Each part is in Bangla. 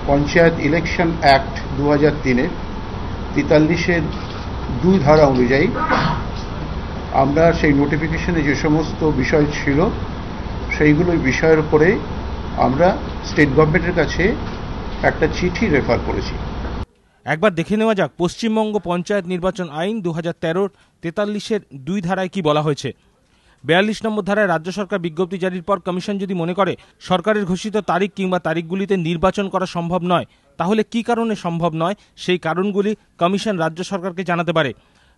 পঞ্চায়েত ইলেকশন অ্যাক্ট 2003-এর 43-এর 2 ধারা অনুযায়ী আমরা সেই নোটিফিকেশনে যে সমস্ত বিষয় ছিল সেইগুলোই বিষয়ের উপরে আমরা স্টেট গভর্নমেন্টের কাছে একটা চিঠি রেফার করেছি। একবার দেখে নেওয়া যাক পশ্চিমবঙ্গ পঞ্চায়েত নির্বাচন আইন 2013-র 43-এর 2 ধারায় কি বলা হয়েছে। 42 নম্বর ধারায় রাজ্য সরকার বিজ্ঞপ্তি জারির পর কমিশন যদি মনে করে সরকারের ঘোষিত তারিখ কিংবা তারিখগুলিতে নির্বাচন করা সম্ভব নয়, তাহলে কি কারণে সম্ভব নয় সেই কারণগুলি কমিশন রাজ্য সরকারকে জানাতে পারে।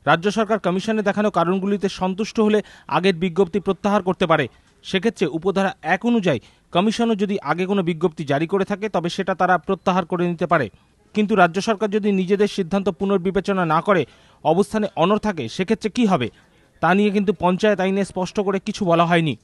রাজ্য সরকার কমিশনে দেখানো কারণগুলিতে সন্তুষ্ট হলে আগের বিজ্ঞপ্তি প্রত্যাহার করতে পারে। সেক্ষেত্রে উপধারা 1 অনুযায়ী কমিশনও যদি আগে কোনো বিজ্ঞপ্তি জারি করে থাকে তবে সেটা তারা প্রত্যাহার করে নিতে পারে। কিন্তু রাজ্য সরকার যদি নিজেদের সিদ্ধান্ত পুনর্বিবেচনা না করে অবস্থানে অনড় থাকে সেক্ষেত্রে কি হবে তা নিয়ে কিন্তু পঞ্চায়েত আইনে স্পষ্ট করে কিছু বলা হয়নি।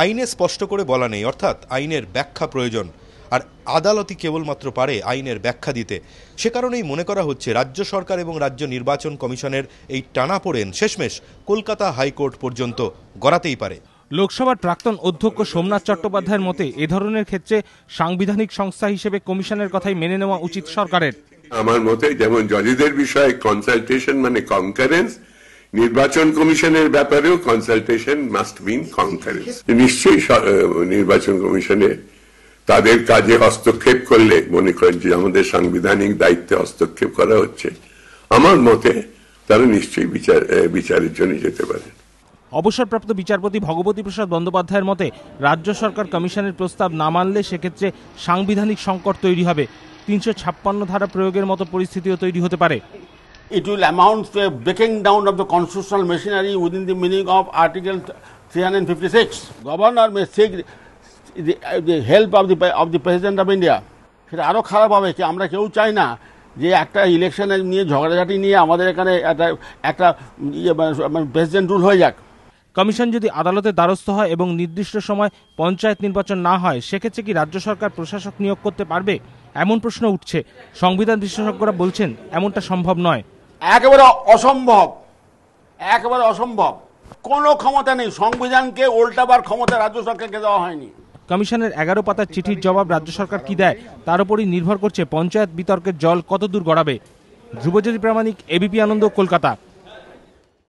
আইনে স্পষ্ট করে বলা নেই, অর্থাৎ আইনের ব্যাখ্যা প্রয়োজন, আর আদালতই কেবলমাত্র পারে আইনের ব্যাখ্যা দিতে। সে কারণেই মনে করা হচ্ছে রাজ্য সরকার এবং রাজ্য নির্বাচন কমিশনের এই টানাপোড়েন শেষমেশ কলকাতা হাইকোর্ট পর্যন্ত গড়াতেই পারে। লোকসভার প্রাক্তন অধ্যক্ষ সোমনাথ চট্টোপাধ্যায়ের মতে এ ধরনের ক্ষেত্রে সাংবিধানিক সংস্থা হিসেবে কমিশনের কথাই মেনে নেওয়া উচিত সরকারের। আমার মতে যেমন জজেদের বিষয়ে কনসালটেশন মানে কনকারেন্স, নির্বাচন কমিশনের ব্যাপারেও কনসালটেশন মাস্ট বিন কনকারেন্স। নিশ্চয়ই নির্বাচন কমিশনে তাদের কাজে হস্তক্ষেপ করলে মনে করেন যে আমাদের সাংবিধানিক দায়িত্বে হস্তক্ষেপ করা হচ্ছে, আমার মতে তারা নিশ্চয়ই বিচারের জন্য যেতে পারে। অবসরপ্রাপ্ত বিচারপতি ভগবতী প্রসাদ বন্দ্যোপাধ্যায়ের মতে রাজ্য সরকার কমিশনের প্রস্তাব না মানলে সেক্ষেত্রে সাংবিধানিক সংকট তৈরি হবে। 356 ধারা প্রয়োগের মতো পরিস্থিতিও তৈরি হতে পারে। It will amount to a breaking down of the constitutional machinery within the meaning of Article 356. Governor may seek the help of the President of India. সেটা আরও খারাপ হবে কি আমরা কেউ চাই না যে একটা ইলেকশনে নিয়ে ঝগড়াঝাটি নিয়ে আমাদের এখানে একটা প্রেসিডেন্ট রুল হয়ে যাক। কমিশন যদি আদালতের দ্বারস্থ হয় এবং নির্দিষ্ট সময় পঞ্চায়েত নির্বাচন না হয় সেক্ষেত্রে কি রাজ্য সরকার প্রশাসক নিয়োগ করতে পারবে এমন প্রশ্ন উঠছে। সংবিধান বিশেষজ্ঞরা বলছেন এমনটা সম্ভব নয়, একেবারে অসম্ভব, একেবারে অসম্ভব। কোনো ক্ষমতা নেই, সংবিধানকে উল্টাবার ক্ষমতা রাজ্য সরকারকে দেওয়া হয়নি। কমিশনের 11 পাতার চিঠির জবাব রাজ্য সরকার কি দেয় তার উপরই নির্ভর করছে পঞ্চায়েত বিতর্কের জল কতদূর গড়াবে। ধ্রুবজ্যোতি প্রামাণিক, এবিপি আনন্দ, কলকাতা।